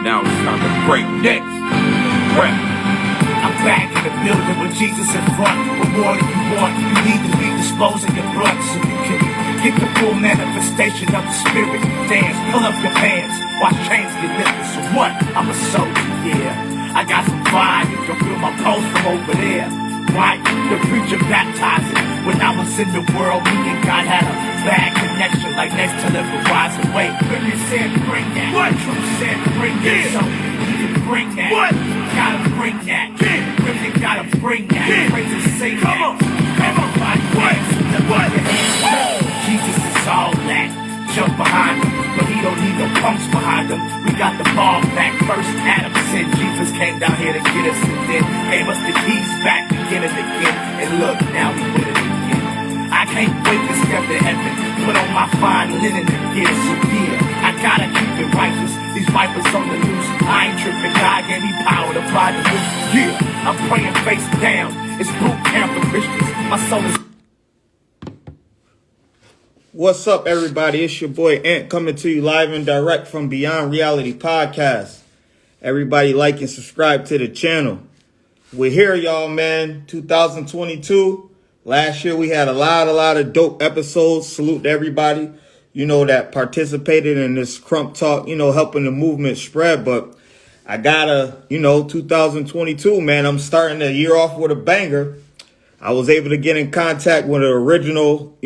Now it's time to break next. Rap. I'm back in the building with Jesus in front. What more do you want? You need to be disposing your blood so you can get the full manifestation of the spirit. Dance, pull up your pants, watch chains get lifted. So what? I'm a soldier, yeah. I got some fire, you can feel my pulse from over there. Right? The preacher baptizing. When I was in the world, me and God had a bad connection, like next to live with rise and wait. Women said bring that. What? Truth said bring that. So you can bring that. What? Gotta bring that. Women gotta bring that. Praise and sing that. Everybody dance. What? Jesus is all that. Jump behind him, but he don't need no punks behind him. We got the ball back. First Adam said Jesus came down here to get us, and then gave us the keys back again and again. And look, now we with it again. I can't wait to step to heaven, put on my fine linen again. So yeah, I gotta keep it righteous. These vipers on the loose, I ain't tripping. God gave me power to fly the roof. Yeah, I'm praying face down. It's boot camp for Christians. My soul is. What's up, everybody? It's your boy Ant coming to you live and direct from Beyond Reality Podcast. Everybody like and subscribe to the channel. We're here, y'all, man. 2022. Last year we had a lot of dope episodes. Salute to everybody, that participated in this Krump talk, helping the movement spread. But I gotta, 2022, man. I'm starting the year off with a banger. I was able to get in contact with the original,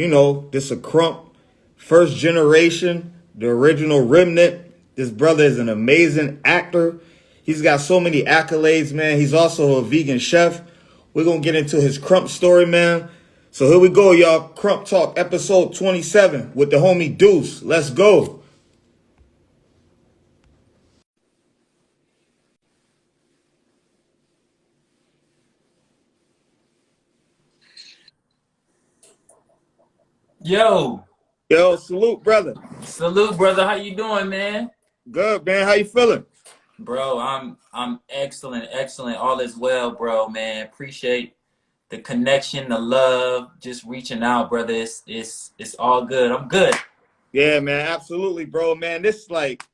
this a Krump, first generation, the original remnant. This brother is an amazing actor. He's got so many accolades, man. He's also a vegan chef. We're going to get into his Krump story, man. So here we go, y'all. Krump Talk, episode 27 with the homie Duece. Let's go. Yo, Salute, brother. salute, brother. How you doing, man? Good, man. How you feeling? Bro, I'm excellent. All is well, bro, man. Appreciate the connection, the love, just reaching out, brother. It's all good. I'm good. Yeah, man. Absolutely, bro. Man, this is like,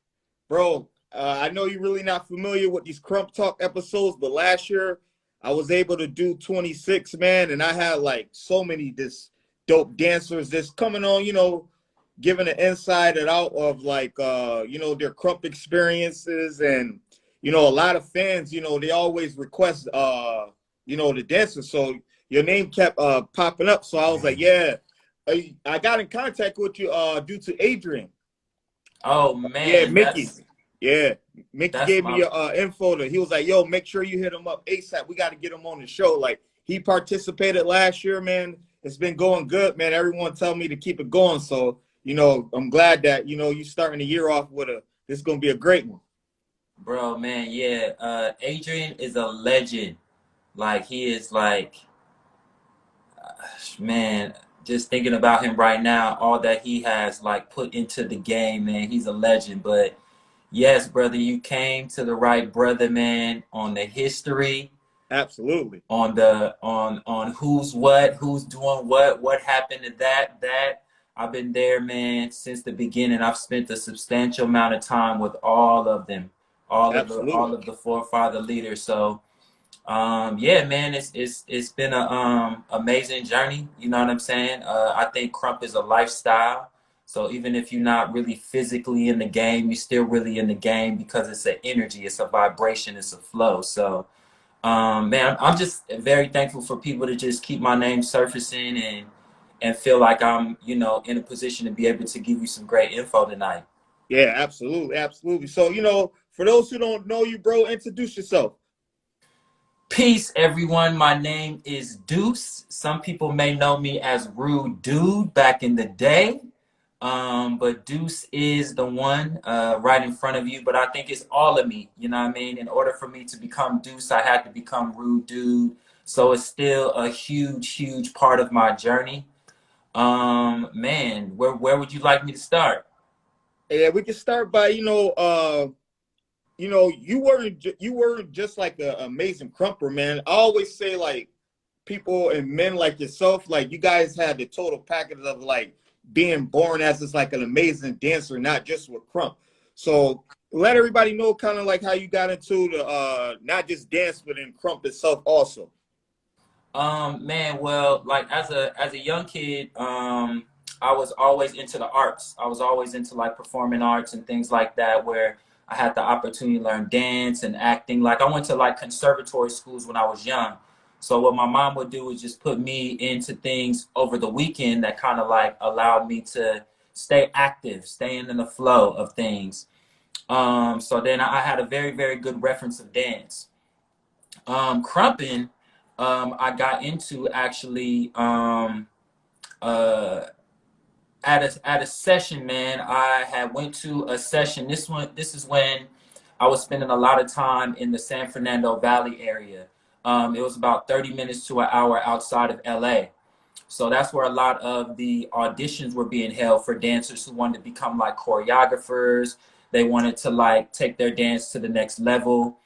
bro, I know you're really not familiar with these Krump Talk episodes, but last year I was able to do 26, man, and I had like so many this dope dancers that's coming on, giving an inside and out of like their Krump experiences. And a lot of fans, they always request the dancers. So your name kept popping up. So I was like, yeah, I got in contact with you due to Adrian. Oh man, Yeah, Mickey. Yeah, Mickey gave me your info. He was like, yo, make sure you hit him up ASAP. We got to get him on the show. Like, he participated last year, man. It's been going good, man. Everyone tell me to keep it going. So, I'm glad that, you starting the year off with this is going to be a great one. bro, man. Yeah, Adrian is a legend. Like he is like, man. Just thinking about him right now, all that he has like put into the game, man. He's a legend. But yes, brother, you came to the right brother, man. On the history. Absolutely. On who's doing what happened to that. I've been there, man, since the beginning. I've spent a substantial amount of time with all of them, all of the forefather leaders. So yeah, man, it's been a amazing journey, you know what I'm saying? I think Krump is a lifestyle. So even if you're not really physically in the game, you're still really in the game because it's an energy, it's a vibration, it's a flow. So man, I'm just very thankful for people to just keep my name surfacing and feel like I'm, in a position to be able to give you some great info tonight. Yeah, absolutely. So, for those who don't know you, bro, introduce yourself. Peace, everyone. My name is Duece. Some people may know me as Rude Dude back in the day. But Duece is the one right in front of you. But I think it's all of me. You know what I mean? In order for me to become Duece, I had to become Rude Dude. So it's still a huge part of my journey. Man, where would you like me to start? Yeah, we can start by you weren't just like an amazing Krumper, man. I always say like people and men like yourself, like you guys had the total package of like being born as just like an amazing dancer, not just with Krump. So let everybody know kind of like how you got into the not just dance, but in Krump itself also. Man, well, like as a young kid, I was always into the arts. I was always into like performing arts and things like that, where I had the opportunity to learn dance and acting. Like I went to like conservatory schools when I was young. So what my mom would do is just put me into things over the weekend that kind of like allowed me to stay active, staying in the flow of things. So then I had a very, very good reference of dance. Crumping, I got into actually uh, at a session, man. I had went to a session. This is when I was spending a lot of time in the San Fernando Valley area. It was about 30 minutes to an hour outside of LA. So that's where a lot of the auditions were being held for dancers who wanted to become like choreographers. They wanted to like take their dance to the next level.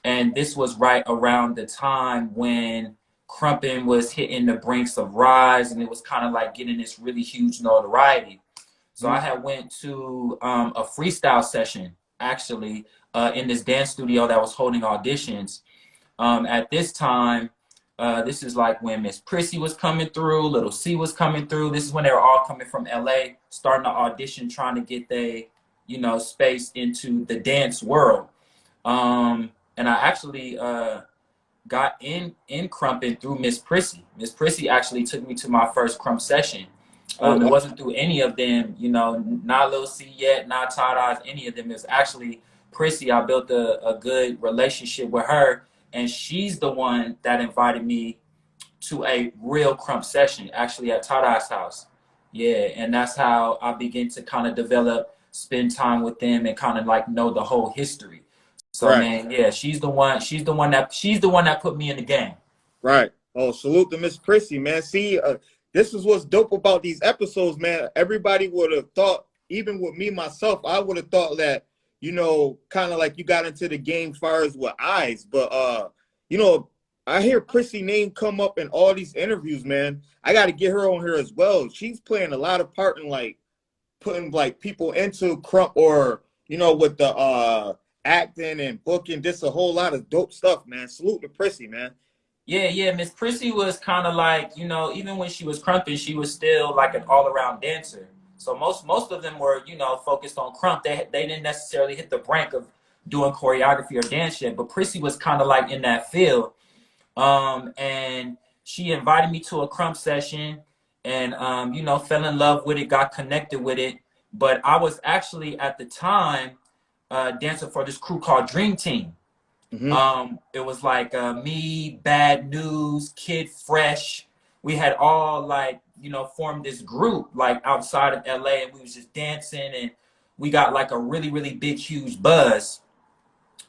And this was right around the time when Crumpin was hitting the brinks of rise, and it was kind of like getting this really huge notoriety. So I had went to a freestyle session actually in this dance studio that was holding auditions. At this time, this is like when Miss Prissy was coming through, Little C was coming through. This is when they were all coming from LA, starting to audition, trying to get their, space into the dance world. And I actually got in Crumpin through Miss Prissy. Miss Prissy actually took me to my first Crump session. Oh, It wow. wasn't through any of them, not Lil C yet, not Todd Eyes, any of them. It was actually Prissy. I built a good relationship with her, and she's the one that invited me to a real Crump session, actually at Todd Eyes' house. Yeah, and that's how I began to kind of develop, spend time with them, and kind of like know the whole history. So Right. man, yeah, she's the one that put me in the game. Right. Oh, salute to Miss Prissy, man. See, this is what's dope about these episodes, man. Everybody would have thought, even with me myself, I would have thought that, kind of like you got into the game far as with eyes. But I hear Prissy name come up in all these interviews, man. I got to get her on here as well. She's playing a lot of part in like putting like people into Crump, or with the acting and booking, just a whole lot of dope stuff, man. Salute to Prissy, man. Yeah. Miss Prissy was kind of like, even when she was crumping, she was still like an all-around dancer. So most of them were, focused on crump. They didn't necessarily hit the brink of doing choreography or dance yet, but Prissy was kind of like in that field. And she invited me to a crump session, and fell in love with it, got connected with it. But I was actually at the time dancing for this crew called Dream Team. Mm-hmm. It was like me, Bad News, Kid Fresh. We had all like, formed this group like outside of LA, and we was just dancing, and we got like a really, really big, huge buzz.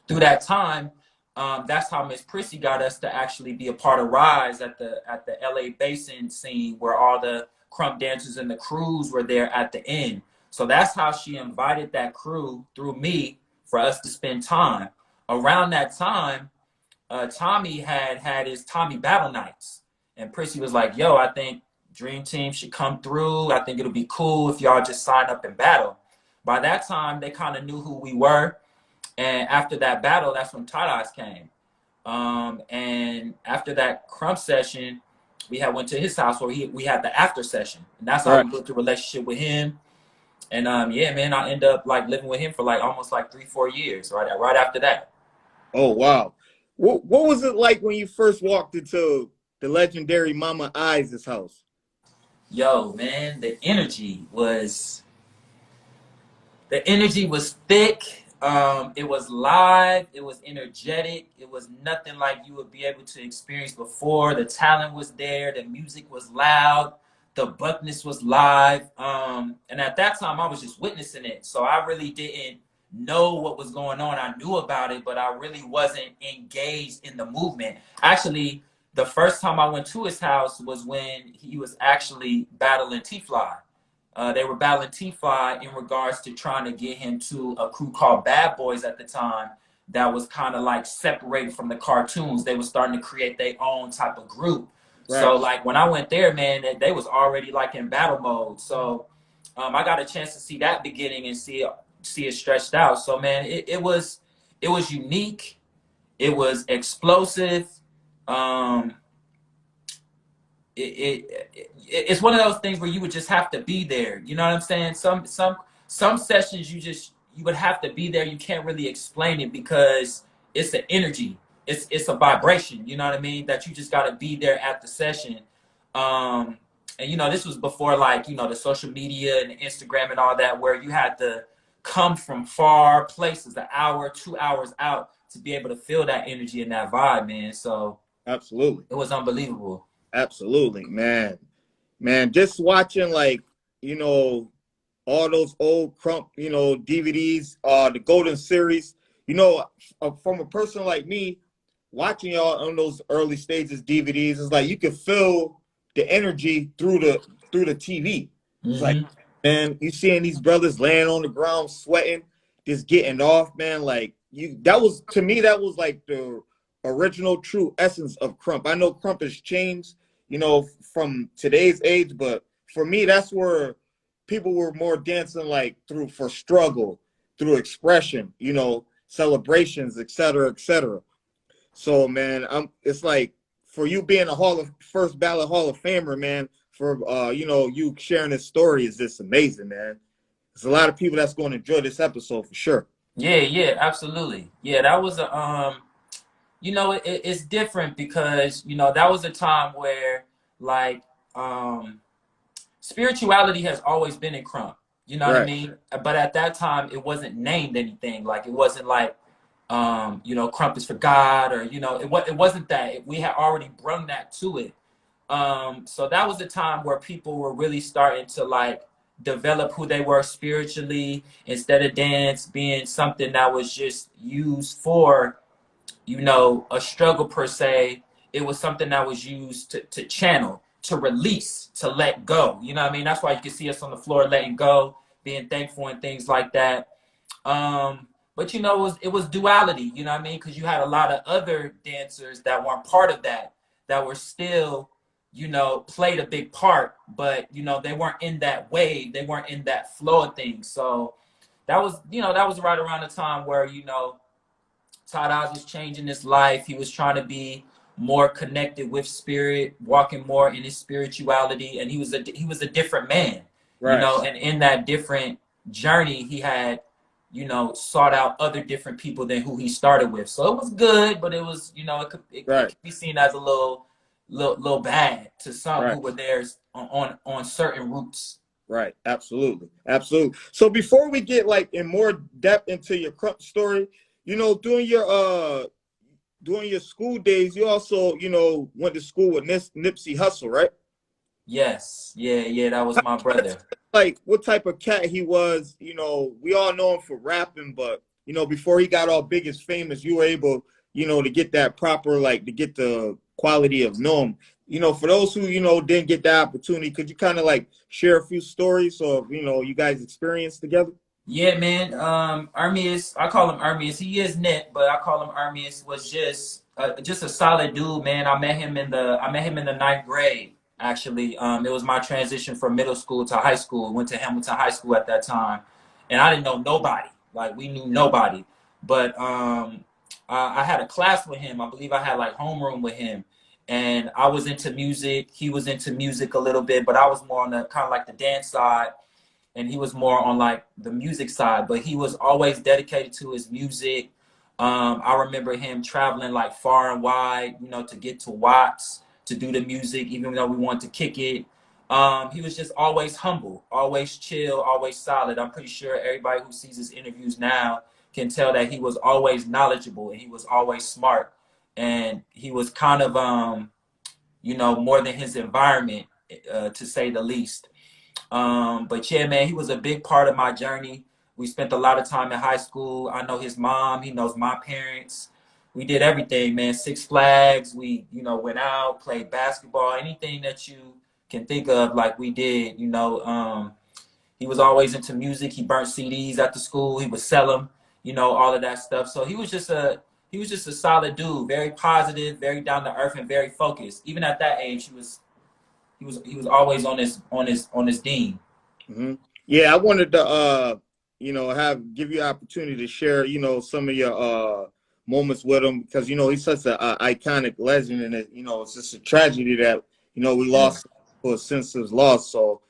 Through that time, that's how Miss Prissy got us to actually be a part of Rise at the LA Basin scene, where all the Crump dancers and the crews were there at the end. So that's how she invited that crew through me for us to spend time. Around that time, Tommy had his Tommy Battle Nights, and Prissy was like, "Yo, I think Dream Team should come through. I think it'll be cool if y'all just sign up and battle." By that time, they kind of knew who we were. And after that battle, that's when Todd Eyes came. And after that Crump session, we had went to his house where we had the after session. And that's how Right. we built a relationship with him. And yeah, man, I ended up like living with him for like almost like 3-4 years, right after that. Oh, wow. What was it like when you first walked into the legendary Mama Eyes' house? Yo, man, the energy was thick. It was live. It was energetic. It was nothing like you would be able to experience before. The talent was there. The music was loud. The buckness was live. And at that time, I was just witnessing it. So I really didn't know what was going on. I knew about it, but I really wasn't engaged in the movement. Actually, the first time I went to his house was when he was actually battling T-Fly. They were battling T-Fly in regards to trying to get him to a crew called Bad Boys at the time that was kind of like separated from the cartoons. They were starting to create their own type of group. Right. So like when I went there, man, they was already like in battle mode. So I got a chance to see that beginning and see see it stretched out. So man, it was unique. It was explosive. Um, it's one of those things where you would just have to be there. You know what I'm saying? Some sessions you would have to be there. You can't really explain it because it's an energy. It's a vibration. You know what I mean? That you just got to be there at the session. Um, and you know, this was before like, you know, the social media and the Instagram and all that, where you had to come from far places, an hour, 2 hours out to be able to feel that energy and that vibe, man. So Absolutely. it was unbelievable. Absolutely, man. Man, just watching like, you know, all those old Krump, you know, DVDs, the Golden Series, you know, from a person like me, watching y'all on those early stages DVDs, it's like you can feel the energy through the TV. It's like, Mm-hmm. man, you seeing these brothers laying on the ground, sweating, just getting off, man. Like that was, to me, that was like the original true essence of Krump. I know Krump has changed, you know, from today's age, but for me, that's where people were more dancing like for struggle, through expression, you know, celebrations, et cetera, et cetera. So man, it's like, for you being a first ballot Hall of Famer, man, for you know, you sharing this story is just amazing, man. There's a lot of people that's going to enjoy this episode for sure. Yeah, absolutely. Yeah, that was a you know, it's different because, you know, that was a time where like spirituality has always been in Krump. You know what I Right, mean? But at that time it wasn't named anything. Like it wasn't like you know, Krump is for God, or you know, it wasn't that. We had already brung that to it. So that was the time where people were really starting to like develop who they were spiritually, instead of dance being something that was just used for, you know, a struggle per se. It was something that was used to channel, to release, to let go. You know what I mean? That's why you can see us on the floor letting go, being thankful and things like that. But you know, it was duality, you know what I mean? Because you had a lot of other dancers that weren't part of that, that were still, you know, played a big part, but you know, they weren't in that wave, they weren't in that flow of things. So that was, you know, that was right around the time where, you know, Todd Oz was changing his life. He was trying to be more connected with spirit, walking more in his spirituality, and he was a different man, you right, know. And in that different journey, he had, you know, sought out other different people than who he started with. So it was good, but it was, you know, it right, could be seen as a little bad to some right, who were there on certain routes. right. Absolutely, absolutely. So before we get like in more depth into your Krump story, you know, during your school days, you also, you know, went to school with Nipsey Hussle, right? Yes, yeah, that was my brother. Like what type of cat he was. You know, we all know him for rapping, but you know, before he got all big as famous, you were able, you know, to get that proper, like to get the quality of know him. You know, for those who, you know, didn't get that opportunity, could you kind of like share a few stories of, you know, you guys experienced together? Yeah, man. Armius, I call him Armius. He is Nick, but I call him Armius. Was just a solid dude, man. I met him in the ninth grade. Actually, it was my transition from middle school to high school. Went to Hamilton High School at that time, and I didn't know nobody. Like we knew nobody, but I had a class with him. I believe I had like homeroom with him, and I was into music. He was into music a little bit, but I was more on the kind of like the dance side, and he was more on like the music side, but he was always dedicated to his music. I remember him traveling like far and wide, you know, to get to Watts to do the music, even though we wanted to kick it. He was just always humble, always chill, always solid. I'm pretty sure everybody who sees his interviews now can tell that he was always knowledgeable and he was always smart. And he was kind of, you know, more than his environment, to say the least. But yeah, man, he was a big part of my journey. We spent a lot of time in high school. I know his mom. He knows my parents. We did everything, man. Six Flags. We, you know, went out, played basketball, anything that you can think of, like we did. You know, he was always into music. He burnt CDs at the school. He would sell them. You know, all of that stuff. So he was just a solid dude. Very positive, very down to earth, and very focused. Even at that age, he was always on his dean. Hmm. Yeah, I wanted to give you opportunity to share, some of your moments with him, because he's such a iconic legend, and it's just a tragedy that we Yeah. lost for a sense of loss. So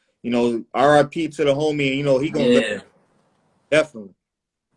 R.I.P. to the homie, and he gonna live Yeah. definitely.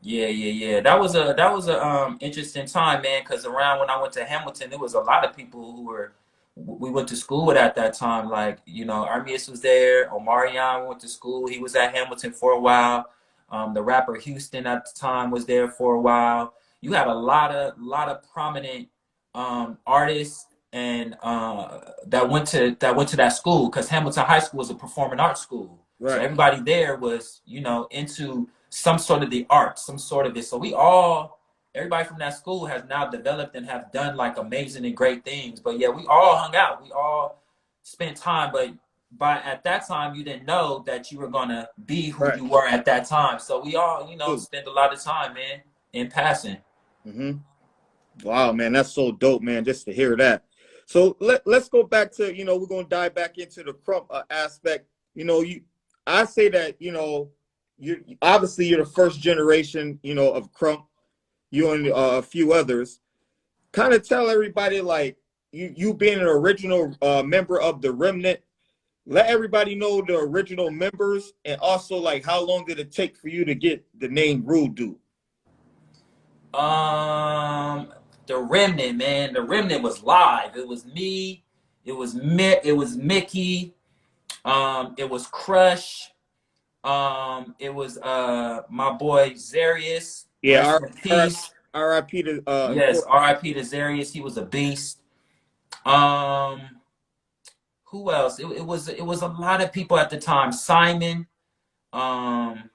Yeah. That was a interesting time, man. Because around when I went to Hamilton, there was a lot of people who we went to school with at that time. Like Armias was there. Omarion went to school. He was at Hamilton for a while. The rapper Houston at the time was there for a while. You had a lot of prominent artists and that went to that school, because Hamilton High School was a performing arts school. So Right. everybody there was into some sort of the art, some sort of it. So everybody from that school has now developed and have done like amazing and great things. But yeah, we all hung out. We all spent time. But at that time, you didn't know that you were gonna be who Right. you were at that time. So we all, Dude. spent a lot of time, man, in passing. hmm Wow, man, that's so dope, man, just to hear that. So let's go back to, we're going to dive back into the Krump aspect. I say that, you obviously you're the first generation, of Krump, you and a few others. Kind of tell everybody, like, you being an original member of the Remnant, let everybody know the original members, and also, like, how long did it take for you to get the name Rude Dude? Um, the Remnant, man. The Remnant was live. It was me. It was Mickey. It was Crush. It was my boy Zarius. Yeah, Rest in peace. RIP to Yes, R.I.P. to Zarius. He was a beast. Um, who else? It was a lot of people at the time. Simon. Um,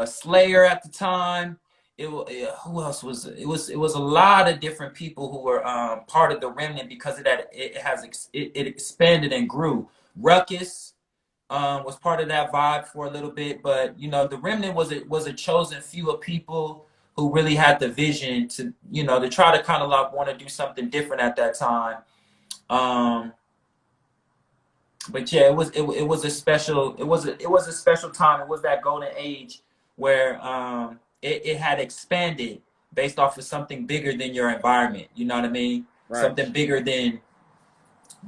Slayer at the time. Who else was it? It was a lot of different people who were part of the Remnant, because it expanded and grew. Ruckus was part of that vibe for a little bit, but the Remnant was a chosen few of people who really had the vision to try to kind of like want to do something different at that time. Um, but yeah, it was a special it was a special time. It was that golden age where it had expanded based off of something bigger than your environment. You know what I mean? right. Something bigger than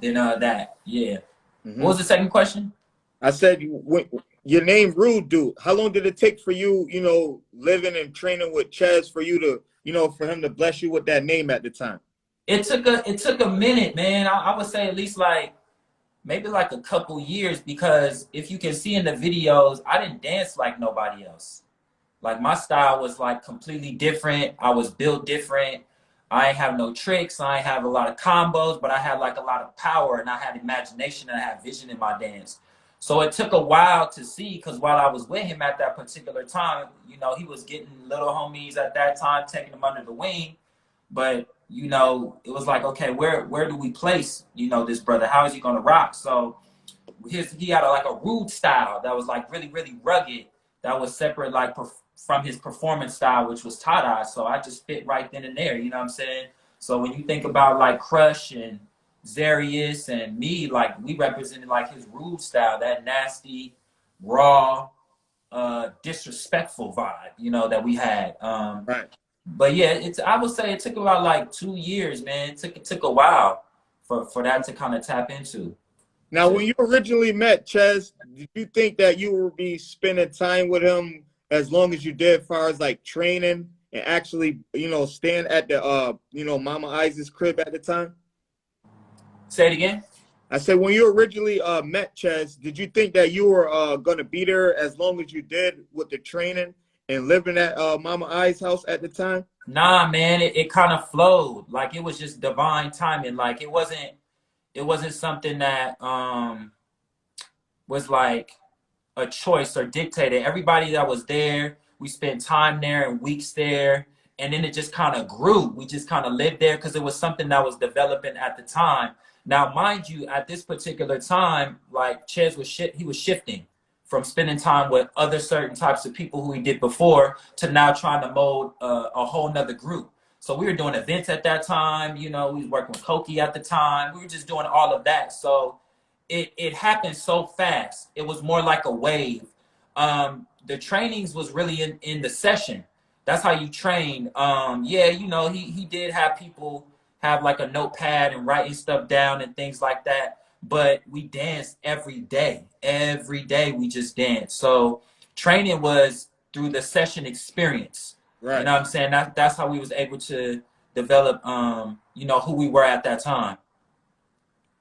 that. Yeah. What hmm was the second question? I said, your name Rude Dude. How long did it take for you, living and training with Ches, for you to, for him to bless you with that name at the time? It took a minute, man. I would say at least like maybe like a couple years, because if you can see in the videos, I didn't dance like nobody else. Like my style was like completely different. I was built different. I ain't have no tricks. I ain't have a lot of combos, but I had like a lot of power, and I had imagination, and I had vision in my dance. So it took a while to see, because while I was with him at that particular time, he was getting little homies at that time, taking them under the wing. But it was like, okay, where do we place this brother? How is he gonna rock? So he had like a rude style that was like really really rugged, that was separate like from his performance style, which was tie-dye. So I just fit right then and there. You know what I'm saying? So when you think about like Crush and Zarius and me, like we represented like his rude style, that nasty, raw, disrespectful vibe, that we had. Right. But yeah, I would say it took about like 2 years, man. It took a while for that to kind of tap into. Now, when you originally met Ches, did you think that you would be spending time with him as long as you did, as far as like training and actually, staying at the, Mama Isaac's crib at the time? Say it again. I said, when you originally met Ches, did you think that you were going to be there as long as you did with the training and living at Mama I's house at the time? Nah, man, it kind of flowed. Like it was just divine timing. Like it wasn't something that was like a choice or dictated. Everybody that was there, we spent time there and weeks there, and then it just kind of grew. We just kind of lived there because it was something that was developing at the time. Now, mind you, at this particular time, like Ches he was shifting from spending time with other certain types of people who he did before to now trying to mold a whole nother group. So we were doing events at that time. We was working with Koki at the time. We were just doing all of that. So it happened so fast. It was more like a wave. the trainings was really in the session. That's how you train. Yeah, you know, he did have people have like a notepad and writing stuff down and things like that. But we danced every day. Every day we just danced. So training was through the session experience. You Right. know what I'm saying? That's how we was able to develop you know, who we were at that time.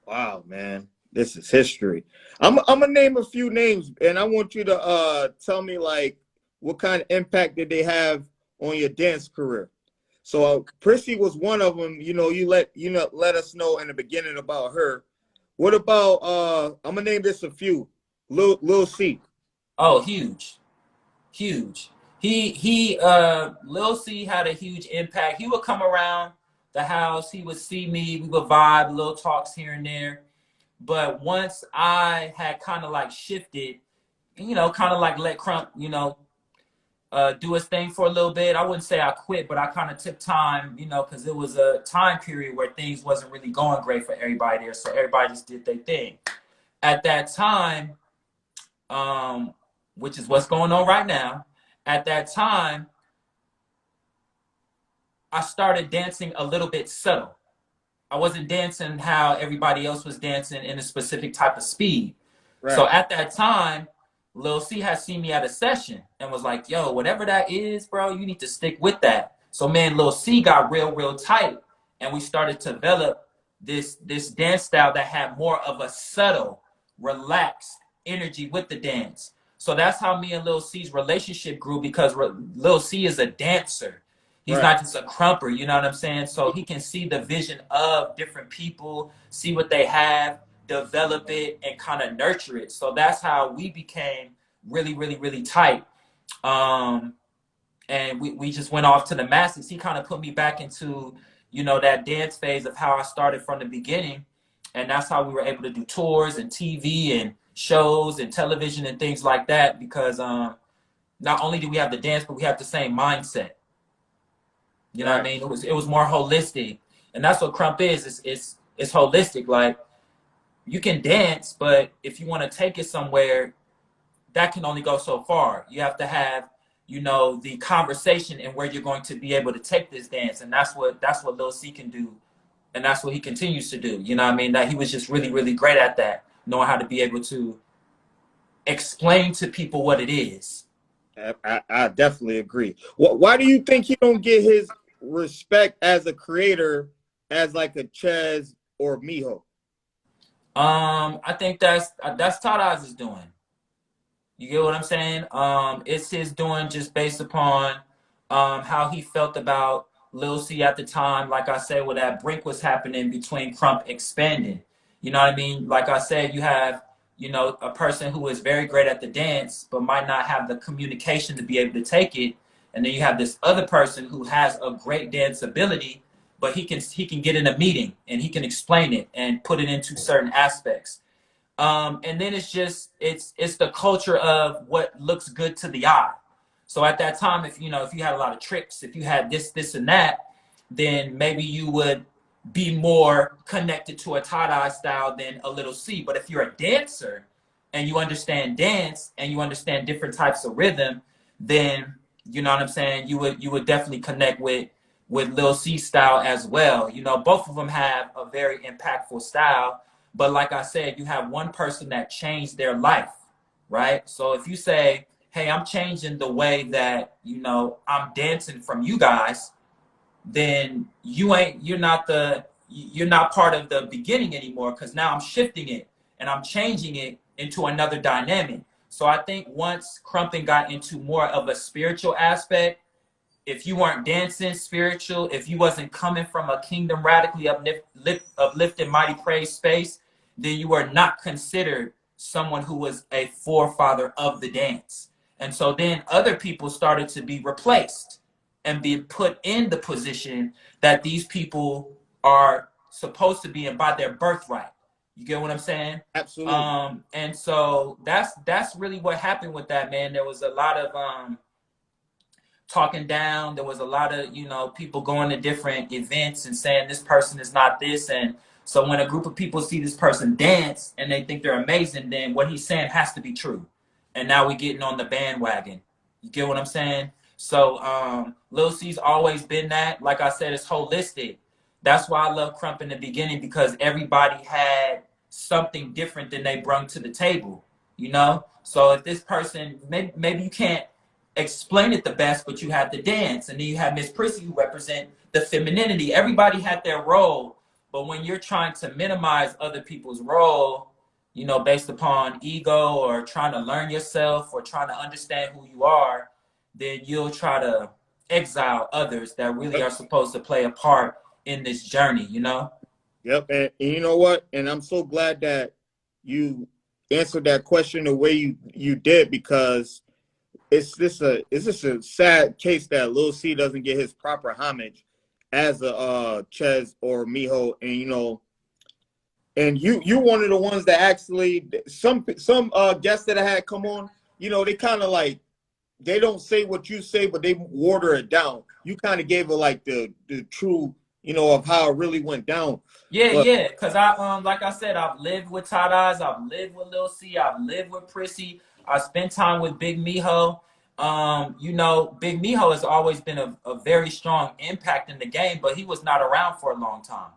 Wow, man. This is history. I'm gonna name a few names, and I want you to tell me like what kind of impact did they have on your dance career. So Prissy was one of them. You know, let us know in the beginning about her. What about I'm gonna name this a few. Lil C. Oh, huge. Huge. He Lil C had a huge impact. He would come around the house, he would see me, we would vibe, little talks here and there. But once I had kind of like shifted, you know, kind of like let Krump, you know, do his thing for a little bit. I wouldn't say I quit, but I kind of took time, you know, because it was a time period where things wasn't really going great for everybody there. So everybody just did their thing. At that time, which is what's going on right now, at that time, I started dancing a little bit subtle. I wasn't dancing how everybody else was dancing in a specific type of speed. So Right. at that time, Lil C had seen me at a session and was like, yo, whatever that is, bro, you need to stick with that. So man, Lil C got real tight. And we started to develop this dance style that had more of a subtle, relaxed energy with the dance. So that's how me and Lil C's relationship grew, because Lil C is a dancer. He's Right. not just a crumper, you know what I'm saying? So he can see the vision of different people, see what they have, develop it, and kind of nurture it. So that's how we became really tight. And we just went off to the masses. He kind of put me back into, you know, that dance phase of how I started from the beginning. And that's how we were able to do tours and TV and shows and television and things like that, because not only do we have the dance, but we have the same mindset. You know what I Right. mean? It was more holistic, and that's what Krump is. It's holistic. Like, you can dance, but if you want to take it somewhere, that can only go so far. You have to have, you know, the conversation and where you're going to be able to take this dance, and that's what Lil C can do, and that's what he continues to do. You know what I mean? That he was just really great at that, knowing how to be able to explain to people what it is. I definitely agree. Why do you think he don't get his respect as a creator as like a Ches or Miho? I think that's Todd is doing. You get what I'm saying? It's his doing, just based upon how he felt about Lil C at the time. Like I said, when that brink was happening between Krump expanding. You know what I mean? Like I said, you have, you know, a person who is very great at the dance, but might not have the communication to be able to take it. And then you have this other person who has a great dance ability, but he can get in a meeting and he can explain it and put it into certain aspects. And then it's the culture of what looks good to the eye. So at that time, if you had a lot of tricks, if you had this and that, then maybe you would be more connected to a tie-dye style than a Little C. But if you're a dancer and you understand dance and you understand different types of rhythm, then you know what I'm saying, you would definitely connect with Lil C style as well. You know, both of them have a very impactful style. But like I said, you have one person that changed their life, right? So if you say, hey, I'm changing the way that, you know, I'm dancing from you guys, then you're not part of the beginning anymore, because now I'm shifting it and I'm changing it into another dynamic. So I think once Crumpin got into more of a spiritual aspect, if you weren't dancing spiritual, if you wasn't coming from a kingdom radically uplifted, mighty praise space, then you were not considered someone who was a forefather of the dance. And so then other people started to be replaced and be put in the position that these people are supposed to be in by their birthright. You get what I'm saying? Absolutely. And so that's really what happened with that, man. There was a lot of talking down. There was a lot of, you know, people going to different events and saying this person is not this. And so when a group of people see this person dance and they think they're amazing, then what he's saying has to be true. and now we getting on the bandwagon. You get what I'm saying? So Lil C's always been that. Like I said, it's holistic. That's why I love Krump in the beginning, because everybody had something different than they brought to the table, you know? So if this person, maybe you can't explain it the best, but you have the dance, and then you have Miss Prissy who represent the femininity. Everybody had their role, but when you're trying to minimize other people's role, you know, based upon ego or trying to learn yourself or trying to understand who you are, then you'll try to exile others that really are supposed to play a part in this journey, you know? Yep. And you know what? And I'm so glad that you answered that question the way you did, because it's just a sad case that Lil C doesn't get his proper homage as a Ches or Miho. And you know, and you one of the ones that actually some guests that I had come on, you know, they kind of like, they don't say what you say, but they water it down. You kind of gave it like the true, you know, of how it really went down. Yeah, But, yeah. Cause I like I said, I've lived with Todd Eyes, I've lived with Lil C, I've lived with Prissy, I spent time with Big Miho. You know, Big Miho has always been a very strong impact in the game, but he was not around for a long time.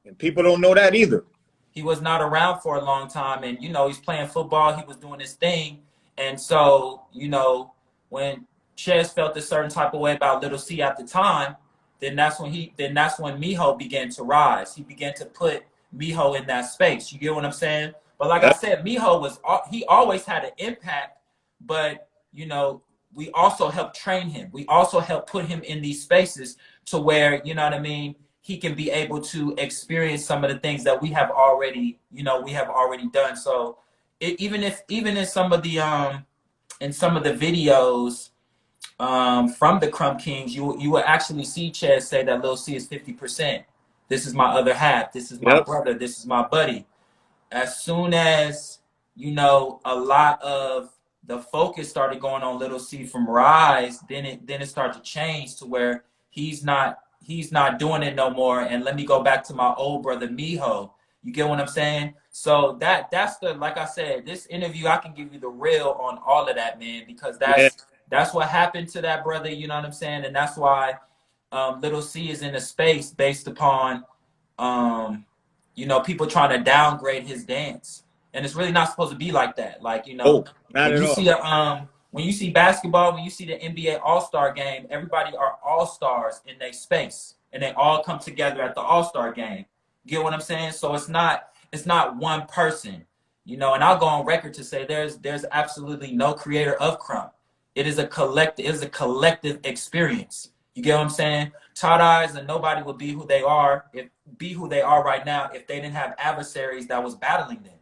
and people don't know that either. He was not around for a long time, and you know, he's playing football, he was doing his thing. And so, you know, when Ches felt a certain type of way about Little C at the time, then that's when Miho began to rise. He began to put Miho in that space. You get what I'm saying? But like I said, Miho he always had an impact, but you know, we also helped train him. We also helped put him in these spaces to where, you know what I mean, he can be able to experience some of the things that we have already, you know, done. So even in some of the videos from the Krump Kings, you will actually see Ches say that Lil C is 50%. This is my other half. This is my brother. This is my buddy. As soon as, you know, a lot of the focus started going on Little C from Rise, then it started to change to where he's not doing it no more. And let me go back to my old brother Miho. You get what I'm saying? So that's the, like I said, this interview, I can give you the real on all of that, man, because that's what happened to that brother. You know what I'm saying? And that's why Little C is in a space based upon, you know, people trying to downgrade his dance. And it's really not supposed to be like that. Like, you know, not at all. When you see basketball, when you see the NBA All-Star game, everybody are all-stars in their space, and they all come together at the All-Star game. Get what I'm saying? So it's not one person, you know. And I'll go on record to say there's absolutely no creator of Krump. It is a collective experience. You get what I'm saying? Todd Eyes and nobody would be who they are right now if they didn't have adversaries that was battling them.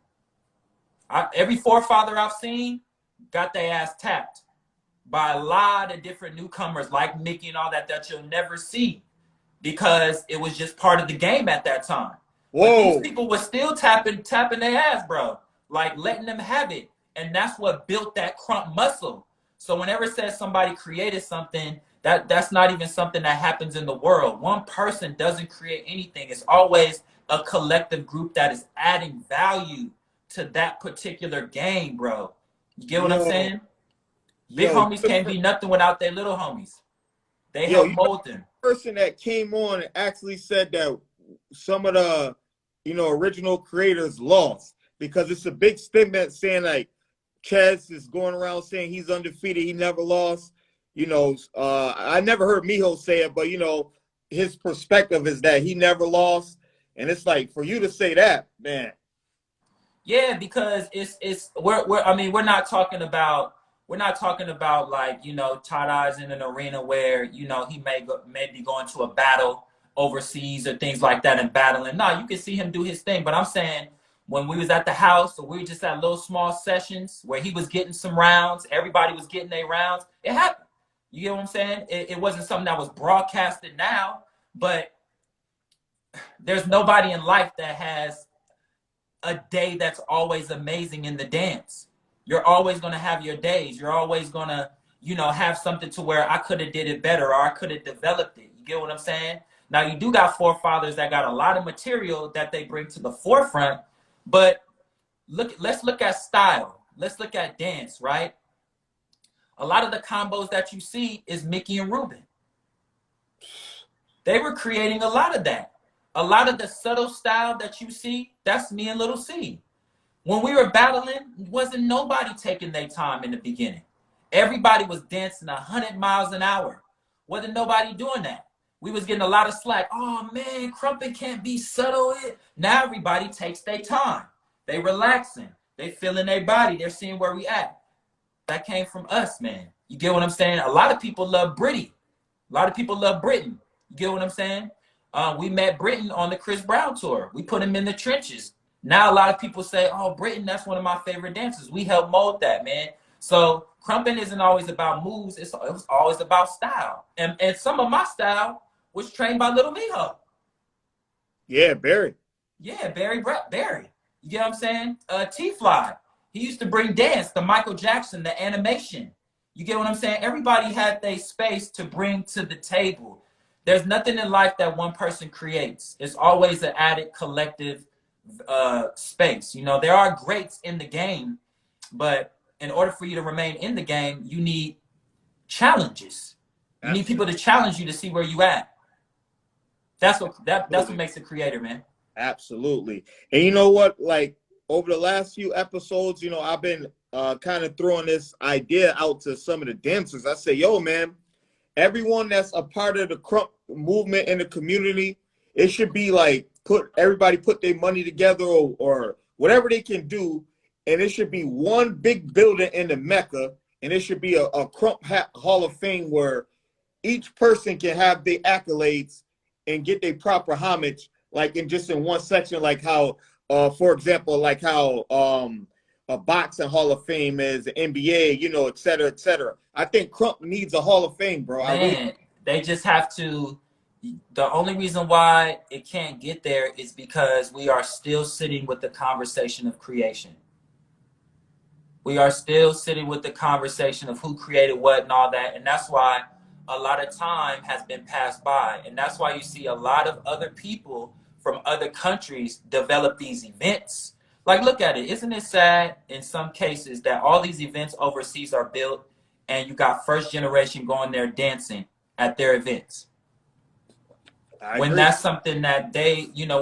Every forefather I've seen got their ass tapped by a lot of different newcomers like Mickey and all that you'll never see, because it was just part of the game at that time. Whoa. But these people were still tapping their ass, bro. Like letting them have it. And that's what built that Krump muscle. So whenever it says somebody created something, that's not even something that happens in the world. One person doesn't create anything. It's always a collective group that is adding value to that particular game, bro. You get what I'm saying? Big homies can't be nothing without their little homies. They help mold them. Person that came on and actually said that some of the, you know, original creators lost, because it's a big statement saying like Ches is going around saying he's undefeated, he never lost. You know, I never heard Miho say it, but you know, his perspective is that he never lost, and it's like for you to say that, man. Yeah, because we're not talking about like, you know, Todd Eyes in an arena where, you know, he may be going to a battle overseas or things like that and battling. No, you can see him do his thing. But I'm saying when we was at the house or we were just at little small sessions where he was getting some rounds, everybody was getting their rounds, it happened. You get what I'm saying? It wasn't something that was broadcasted now, but there's nobody in life that has a day that's always amazing in the dance. You're always going to have your days. You're always going to, you know, have something to where I could have did it better or I could have developed it. You get what I'm saying? Now, you do got forefathers that got a lot of material that they bring to the forefront, but let's look at style. Let's look at dance, right? A lot of the combos that you see is Mickey and Ruben. They were creating a lot of that. A lot of the subtle style that you see, that's me and Little C. When we were battling, wasn't nobody taking their time in the beginning. Everybody was dancing 100 miles an hour. Wasn't nobody doing that. We was getting a lot of slack. Oh man, Krump can't be subtle. Now everybody takes their time. They relaxing. They feeling their body. They're seeing where we at. That came from us, man. You get what I'm saying? A lot of people love Britty. A lot of people love Britain. You get what I'm saying? We met Britain on the Chris Brown tour. We put him in the trenches. Now a lot of people say, oh, Britain, that's one of my favorite dancers. We helped mold that, man. So Krumping isn't always about moves. It was always about style. And some of my style was trained by Little Miho. Yeah, Barry. Yeah, Barry. You get what I'm saying? T-Fly. He used to bring dance, the Michael Jackson, the animation. You get what I'm saying? Everybody had their space to bring to the table. There's nothing in life that one person creates. It's always an added collective space. You know, there are greats in the game, but in order for you to remain in the game, you need challenges. You need people to challenge you to see where you at. That's what makes a creator, man. Absolutely. And you know what? Like over the last few episodes, you know, I've been kind of throwing this idea out to some of the dancers. I say, yo, man, everyone that's a part of the Krump movement in the community, it should be like everybody put their money together or whatever they can do, and it should be one big building in the Mecca, and it should be a Krump Hall of Fame where each person can have their accolades and get their proper homage, like in one section, like how, for example, like how a boxing Hall of Fame is, the NBA, you know, et cetera, et cetera. I think Krump needs a Hall of Fame, bro. Man, they just have to. The only reason why it can't get there is because we are still sitting with the conversation of creation. We are still sitting with the conversation of who created what and all that. And that's why a lot of time has been passed by. And that's why you see a lot of other people from other countries develop these events. Like, look at it. Isn't it sad in some cases that all these events overseas are built and you got first generation going there dancing at their events? When that's something that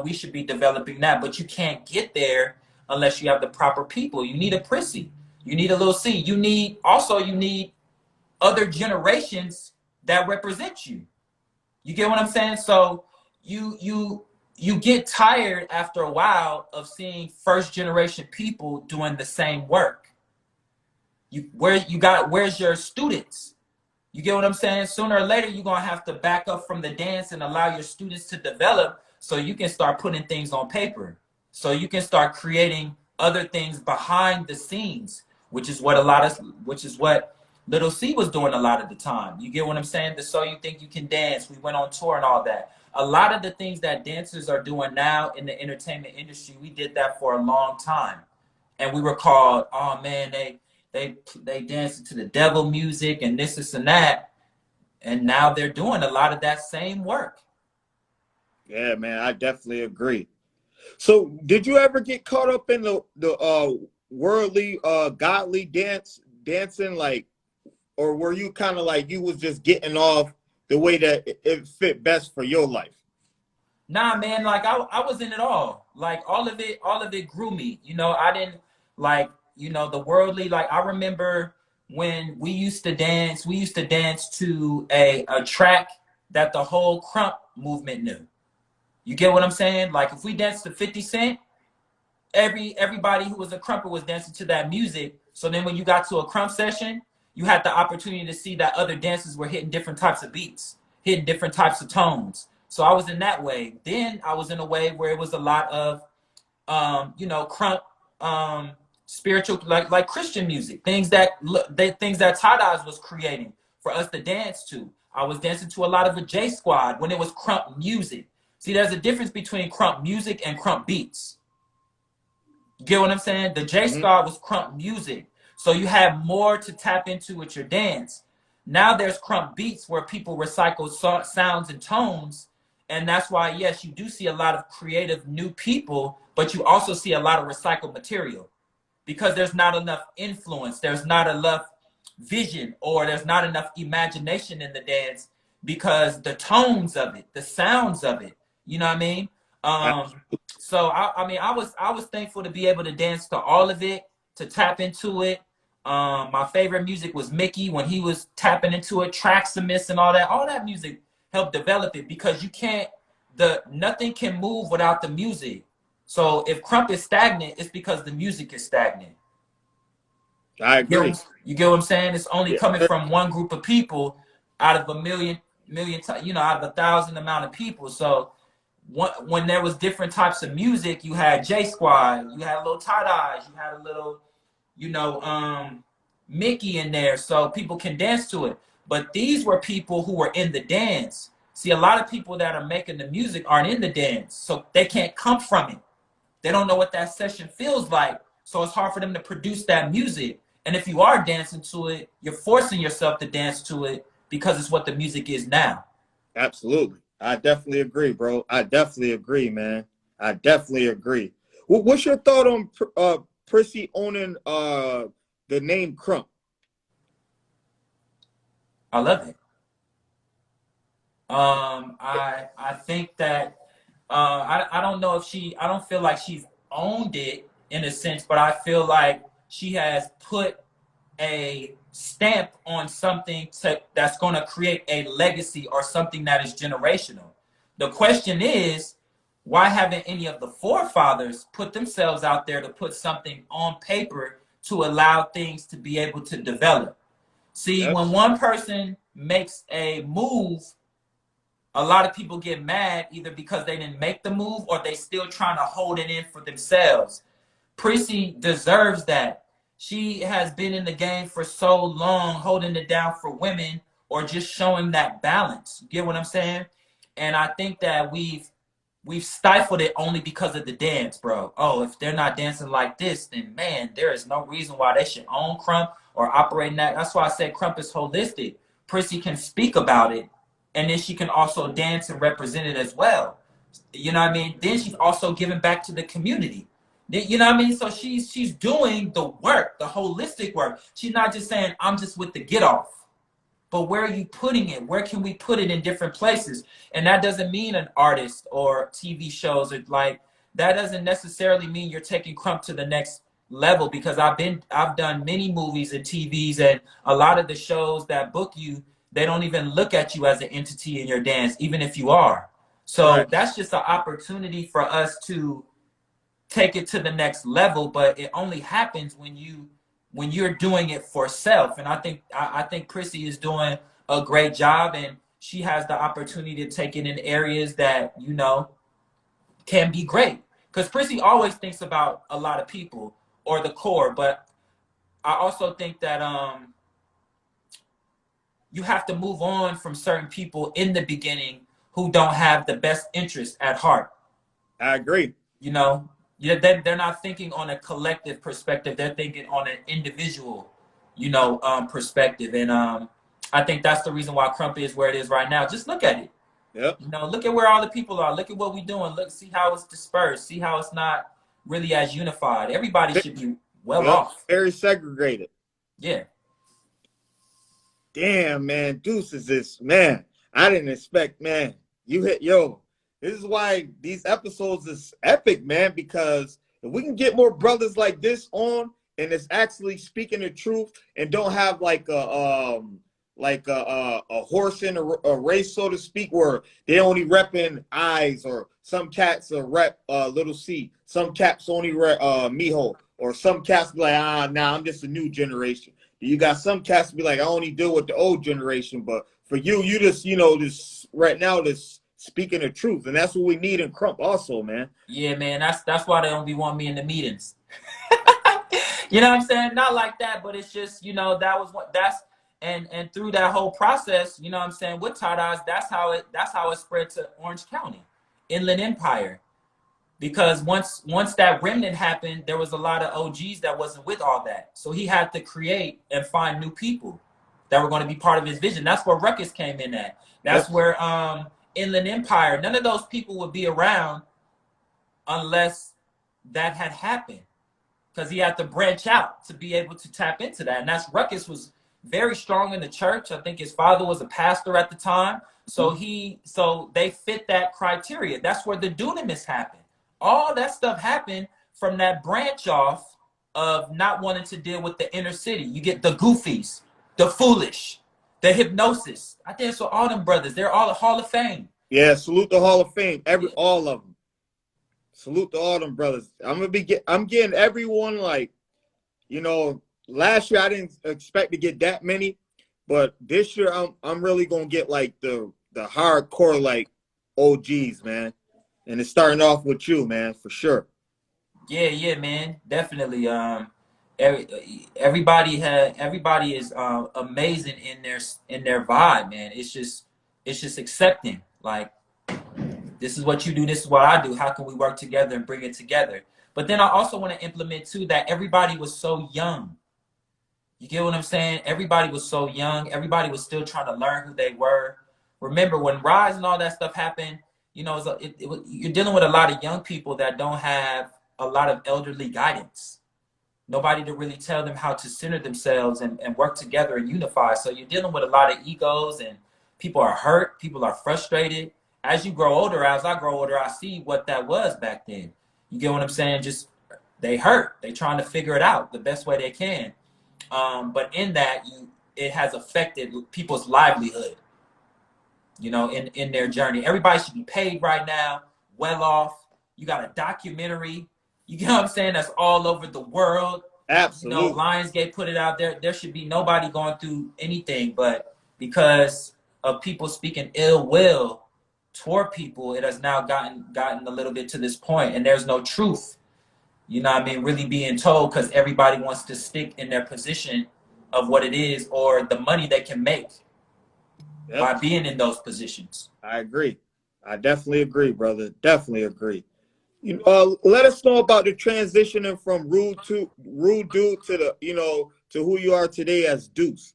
we should be developing that, but you can't get there unless you have the proper people. You need a Prissy. You need a Little C. You need other generations that represent you. You get what I'm saying? So you get tired after a while of seeing first generation people doing the same work. Where's your students? You get what I'm saying? Sooner or later, you're going to have to back up from the dance and allow your students to develop so you can start putting things on paper. So you can start creating other things behind the scenes, which is what Little C was doing a lot of the time. You get what I'm saying? The So You Think You Can Dance. We went on tour and all that. A lot of the things that dancers are doing now in the entertainment industry, we did that for a long time. And we were called, oh man, they dancing to the devil music and this and that. And now they're doing a lot of that same work. Yeah, man, I definitely agree. So did you ever get caught up in the worldly, godly dancing, like, or were you kind of like you was just getting off the way that it fit best for your life? Nah, man, like I was in it all. Like all of it grew me. You know, I didn't like, you know, the worldly, like I remember when we used to dance to a track that the whole Krump movement knew. You get what I'm saying? Like if we danced to 50 Cent, everybody who was a Krumper was dancing to that music. So then when you got to a Krump session, you had the opportunity to see that other dancers were hitting different types of beats, hitting different types of tones. So I was in that way. Then I was in a way where it was a lot of, Krump, spiritual, like Christian music, things that Todd Eyes was creating for us to dance to. I was dancing to a lot of the J Squad when it was Krump music. See, there's a difference between Krump music and Krump beats. You get what I'm saying? The J Squad was Krump music. So you have more to tap into with your dance. Now there's Krump beats where people recycle sounds and tones. And that's why, yes, you do see a lot of creative new people, but you also see a lot of recycled material because there's not enough influence. There's not enough vision, or there's not enough imagination in the dance because the tones of it, the sounds of it, you know what I mean? So I mean, I was thankful to be able to dance to all of it, to tap into it. My favorite music was Mickey when he was tapping into it, Traximus and all that. All that music helped develop it, because you can't, nothing can move without the music. So if Krump is stagnant, it's because the music is stagnant. I agree. You get what I'm saying? It's only Yeah. coming from one group of people out of a million, out of 1,000 amount of people. So when there was different types of music, you had J Squad, you had a little Tie Dyes, you had a little, Mickey in there, so people can dance to it. But these were people who were in the dance. See, a lot of people that are making the music aren't in the dance, so they can't come from it. They don't know what that session feels like, so it's hard for them to produce that music. And if you are dancing to it, you're forcing yourself to dance to it because it's what the music is now. Absolutely. I definitely agree, bro. I definitely agree, man. I definitely agree. What's your thought on Prissy owning the name Krump? I love it. I think that I don't know if I don't feel like she's owned it in a sense, but I feel like she has put a stamp on something that's going to create a legacy or something that is generational. The question is, why haven't any of the forefathers put themselves out there to put something on paper to allow things to be able to develop? See, Yep. when one person makes a move, a lot of people get mad either because they didn't make the move or they still trying to hold it in for themselves. Prissy deserves that. She has been in the game for so long, holding it down for women or just showing that balance. You get what I'm saying? And I think that we've stifled it only because of the dance, bro. Oh, if they're not dancing like this, then man, there is no reason why they should own Krump or operate in that. That's why I said Krump is holistic. Prissy can speak about it, and then she can also dance and represent it as well. You know what I mean? Then she's also giving back to the community. You know what I mean? So she's doing the work, the holistic work. She's not just saying, I'm just with the get off. But where are you putting it? Where can we put it in different places? And that doesn't mean an artist or TV shows. Or like, that doesn't necessarily mean you're taking Krump to the next level, because I've done many movies and TVs, and a lot of the shows that book you, they don't even look at you as an entity in your dance, even if you are. So Right. that's just an opportunity for us to take it to the next level, but it only happens when you're doing it for self. And I think Prissy is doing a great job, and she has the opportunity to take it in areas that can be great, because Prissy always thinks about a lot of people or the core. But I also think that you have to move on from certain people in the beginning who don't have the best interest at heart. I agree. They're not thinking on a collective perspective. They're thinking on an individual, perspective. And I think that's the reason why Krump is where it is right now. Just look at it. Yep. Look at where all the people are. Look at what we're doing. Look, see how it's dispersed. See how it's not really as unified. Everybody should be well off. Very segregated. Yeah. Damn, man. Duece is this, man. I didn't expect, man. This is why these episodes is epic, man, because if we can get more brothers like this on and it's actually speaking the truth and don't have like a horse in a race, so to speak, where they only repping eyes, or some cats are rep little C, some cats only rep Miho, or some cats be like, nah, I'm just a new generation. You got some cats be like, I only deal with the old generation, but for you just, this right now, this speaking the truth, and that's what we need in Krump also, man. Yeah, man. That's why they don't be wanting me in the meetings. You know what I'm saying? Not like that, but it's just, that was what and through that whole process, you know what I'm saying, with Tie Dyes, that's how it spread to Orange County, Inland Empire. Because once that remnant happened, there was a lot of OGs that wasn't with all that. So he had to create and find new people that were going to be part of his vision. That's where Ruckus came in at. That's where Inland Empire, none of those people would be around unless that had happened, because he had to branch out to be able to tap into that. And that's Ruckus was very strong in the church. I think his father was a pastor at the time. So they fit that criteria. That's where the dunamis happened. All that stuff happened from that branch off of not wanting to deal with the inner city. You get the goofies, the foolish, the hypnosis. I dance with all them brothers. They're all a Hall of Fame. Yeah, salute the Hall of Fame. All of them. Salute to all them brothers. I'm getting everyone, like, you know, last year I didn't expect to get that many, but this year I'm really gonna get like the hardcore like OGs, man. And it's starting off with you, man, for sure. Yeah, man, definitely. Everybody is amazing in their vibe, man. It's just accepting, like, this is what you do, this is what I do. How can we work together and bring it together? But then I also want to implement too that everybody was so young. You get what I'm saying? Everybody was so young. Everybody was still trying to learn who they were. Remember when Rise and all that stuff happened, you know, you're dealing with a lot of young people that don't have a lot of elderly guidance. Nobody to really tell them how to center themselves and work together and unify. So you're dealing with a lot of egos, and people are hurt. People are frustrated. As you grow older, as I grow older, I see what that was back then. You get what I'm saying? Just they hurt. They trying to figure it out the best way they can. But in that, it has affected people's livelihood, you know, in their journey. Everybody should be paid right now, well off. You got a documentary, you get what I'm saying, that's all over the world. Absolutely. You know, Lionsgate put it out there. There should be nobody going through anything, but because of people speaking ill will toward people, it has now gotten a little bit to this point, and there's no truth, you know what I mean, really being told, because everybody wants to stick in their position of what it is or the money they can make by being in those positions. I agree. I definitely agree, brother. Definitely agree. Let us know about the transitioning from rude dude to the, you know, to who you are today as Duece.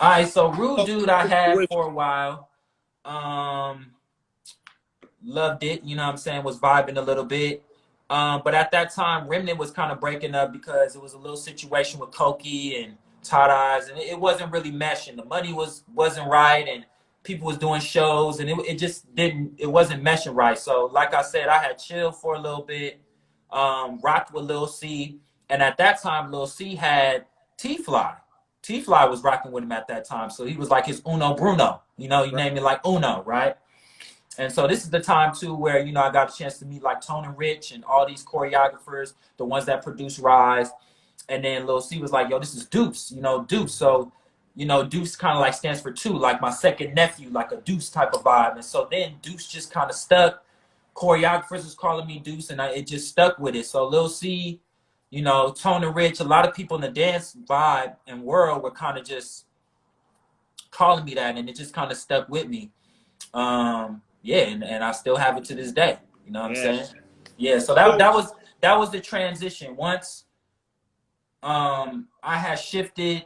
All right, so rude dude I had for a while. Loved it, you know what I'm saying, was vibing a little bit. But at that time, Remnant was kind of breaking up because it was a little situation with Koki and Todd Eyes, and it wasn't really meshing. The money wasn't right, and people was doing shows, and it wasn't meshing right. So like I said, I had chilled for a little bit, rocked with Lil C, and at that time, Lil C had T-Fly. T-Fly was rocking with him at that time, so he was like his Uno Bruno. You know, you named it like Uno, right? And so this is the time too where, you know, I got a chance to meet like Tone and Rich and all these choreographers, the ones that produce Rise. And then Lil C was like, yo, this is Duece, you know, Duece. So, you know, Duece kind of like stands for two, like my second nephew, like a Duece type of vibe. And so then Duece just kind of stuck. Choreographers was calling me Duece, and it just stuck with it. So Lil C, you know, Tone and Rich, a lot of people in the dance vibe and world were kind of just calling me that, and it just kind of stuck with me. Yeah, and I still have it to this day. You know what I'm saying? Yeah, so that was the transition. Once I had shifted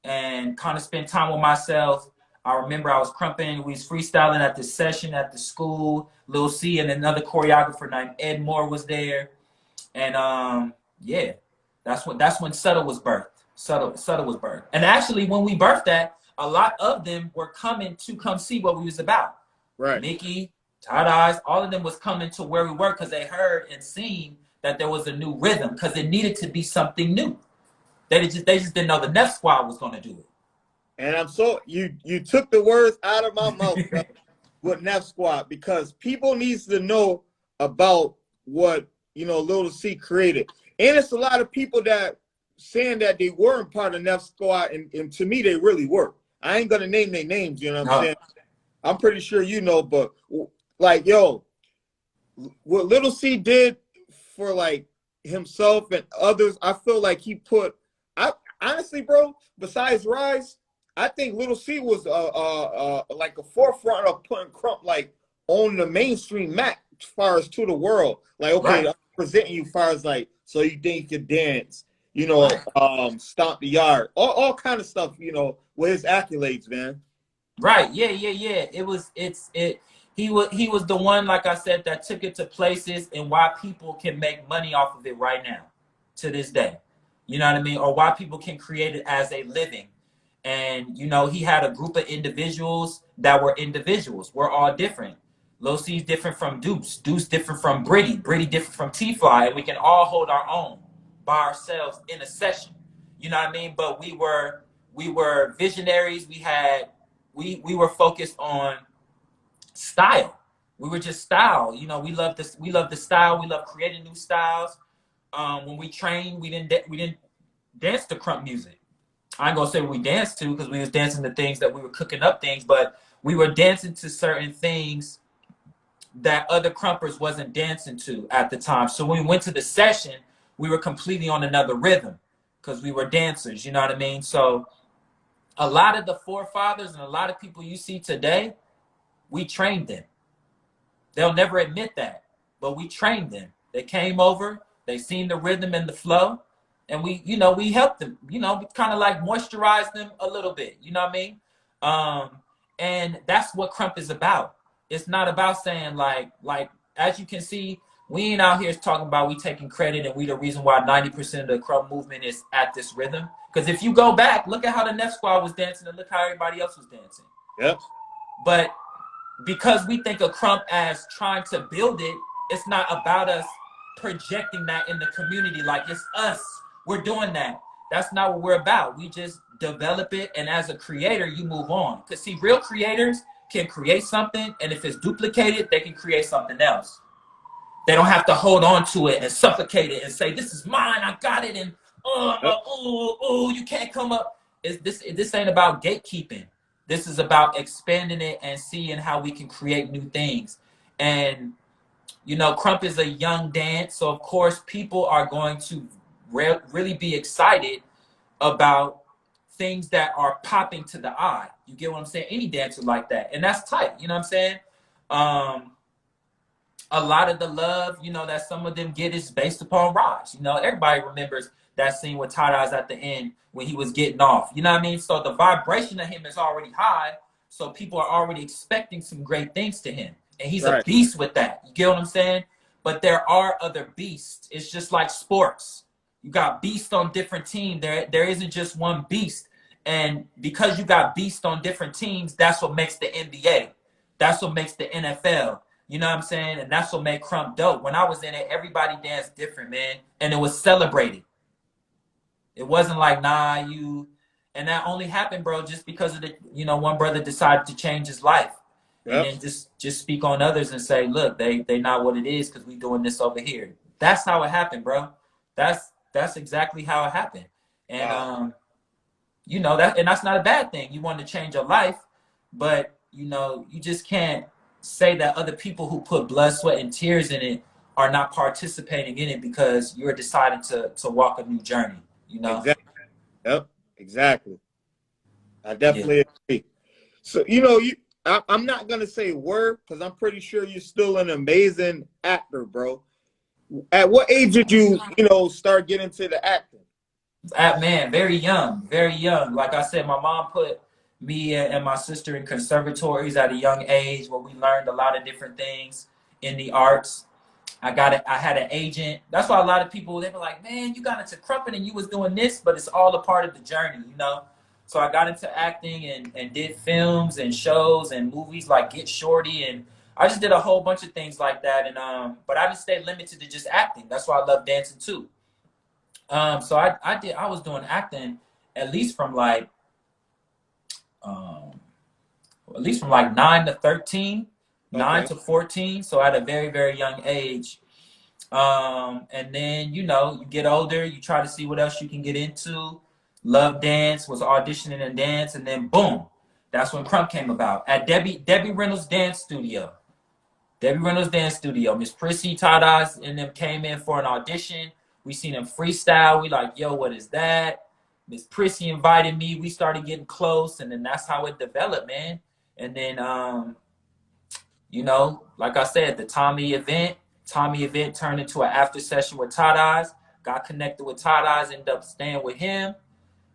and kind of spent time with myself, I remember I was crumping, we was freestyling at this session at the school. Lil C and another choreographer named Ed Moore was there. And yeah, that's when Subtle was birthed. Subtle was birthed. And actually when we birthed that, a lot of them were coming to come see what we was about. Right. Mickey, Todd Eyes, all of them was coming to where we were because they heard and seen that there was a new rhythm, because it needed to be something new. They just didn't know the Neff Squad was going to do it. And I'm so you took the words out of my mouth with Neff Squad, because people needs to know about what, you know, Lil C created. And it's a lot of people that saying that they weren't part of Neff Squad, and to me they really were. I ain't gonna name their names, you know what I'm saying? I'm pretty sure you know, but like, yo, what Lil C did for like himself and others, I feel like he put. I honestly, bro, besides Rise, I think Lil C was like a forefront of putting Krump like on the mainstream map as far as to the world. Like, okay, I'm presenting you as far as like, so you think you can dance, you know, stomp the yard, all kind of stuff, you know, with his accolades, man. Right. Yeah. He was the one, like I said, that took it to places, and why people can make money off of it right now to this day. You know what I mean? Or why people can create it as a living. And, you know, he had a group of individuals that were individuals. We're all different. Lil C's different from Duece. Duece different from Britty. Britty different from T-Fly. And we can all hold our own by ourselves in a session. You know what I mean? But we were visionaries. We were focused on style. We were just style. You know, we love this. We love the style. We love creating new styles. When we trained, we didn't dance to Krump music. I ain't gonna say we danced to because we was dancing to things that we were cooking up things, but we were dancing to certain things that other Krumpers wasn't dancing to at the time. So when we went to the session, we were completely on another rhythm because we were dancers, you know what I mean? So a lot of the forefathers and a lot of people you see today, we trained them. They'll never admit that, but we trained them. They came over, they seen the rhythm and the flow, and we helped them, we kind of like moisturize them a little bit, you know what I mean? And that's what Krump is about. It's not about saying like as you can see, we ain't out here talking about we taking credit and we the reason why 90% of the Krump movement is at this rhythm. Because if you go back, look at how the Next Squad was dancing and look how everybody else was dancing. Yep. But because we think of Krump as trying to build it, it's not about us projecting that in the community like it's us. We're doing that. That's not what we're about. We just develop it, and as a creator, you move on. Because see, real creators can create something, and if it's duplicated, they can create something else. They don't have to hold on to it and suffocate it and say, "This is mine. I got it." And you can't come up. This ain't about gatekeeping. This is about expanding it and seeing how we can create new things. And Krump is a young dance, so of course people are going to really be excited about things that are popping to the eye. You get what I'm saying? Any dancer like that, and that's tight. You know what I'm saying? A lot of the love, that some of them get is based upon Raj. Everybody remembers that scene with Tight Eyes at the end when he was getting off. You know what I mean? So the vibration of him is already high, so people are already expecting some great things to him, and he's a beast with that. You get what I'm saying? But there are other beasts. It's just like sports. You got beasts on different teams. There isn't just one beast. And because you got beasts on different teams, that's what makes the NBA. That's what makes the NFL. You know what I'm saying? And that's what made Krump dope. When I was in it, everybody danced different, man. And it was celebrated. It wasn't like, and that only happened, bro, just because of one brother decided to change his life. Yep. And then just speak on others and say, look, they not what it is because we doing this over here. That's how it happened, bro. That's exactly how it happened. And wow. That's not a bad thing. You want to change your life, but you just can't say that other people who put blood, sweat, and tears in it are not participating in it because you're deciding to walk a new journey. Exactly. Yep. Exactly. I definitely agree. So I'm not gonna say word because I'm pretty sure you're still an amazing actor, bro. At what age did you start getting into the acting? Man, very young, very young. Like I said, my mom put me and my sister in conservatories at a young age where we learned a lot of different things in the arts. I had an agent. That's why a lot of people, they were like, man, you got into Krump and you was doing this, but it's all a part of the journey, So I got into acting and did films and shows and movies like Get Shorty, and I just did a whole bunch of things like that. And but I didn't stay limited to just acting. That's why I love dancing too. So I was doing acting at least from like 9 to 13, 9 to 14. So at a very, very young age. And then, you get older, you try to see what else you can get into. Love dance, was auditioning in dance, and then boom, that's when Krump came about at Debbie Reynolds Dance Studio. Miss Prissy, Tight Eyes, and them came in for an audition. We seen them freestyle. We like, yo, what is that? Miss Prissy invited me. We started getting close, and then that's how it developed, man. And then, like I said, the Tommy event turned into an after session with Tight Eyes. Got connected with Tight Eyes, ended up staying with him.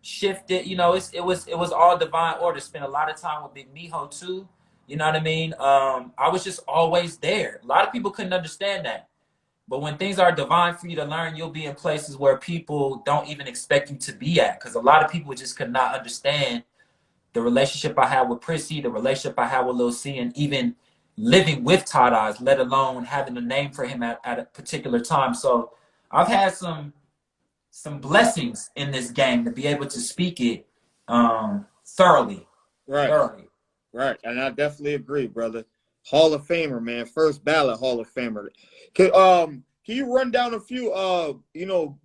Shifted, it was all divine order. Spent a lot of time with Big Mijo too. You know what I mean? I was just always there. A lot of people couldn't understand that. But when things are divine for you to learn, you'll be in places where people don't even expect you to be at. Because a lot of people just could not understand the relationship I had with Prissy, the relationship I had with Lil C, and even living with Todd Eyes, let alone having a name for him at a particular time. So I've had some blessings in this game to be able to speak it thoroughly. Right. Thoroughly. Right. And I definitely agree, brother. Hall of Famer, man. First ballot Hall of Famer. Can you run down a few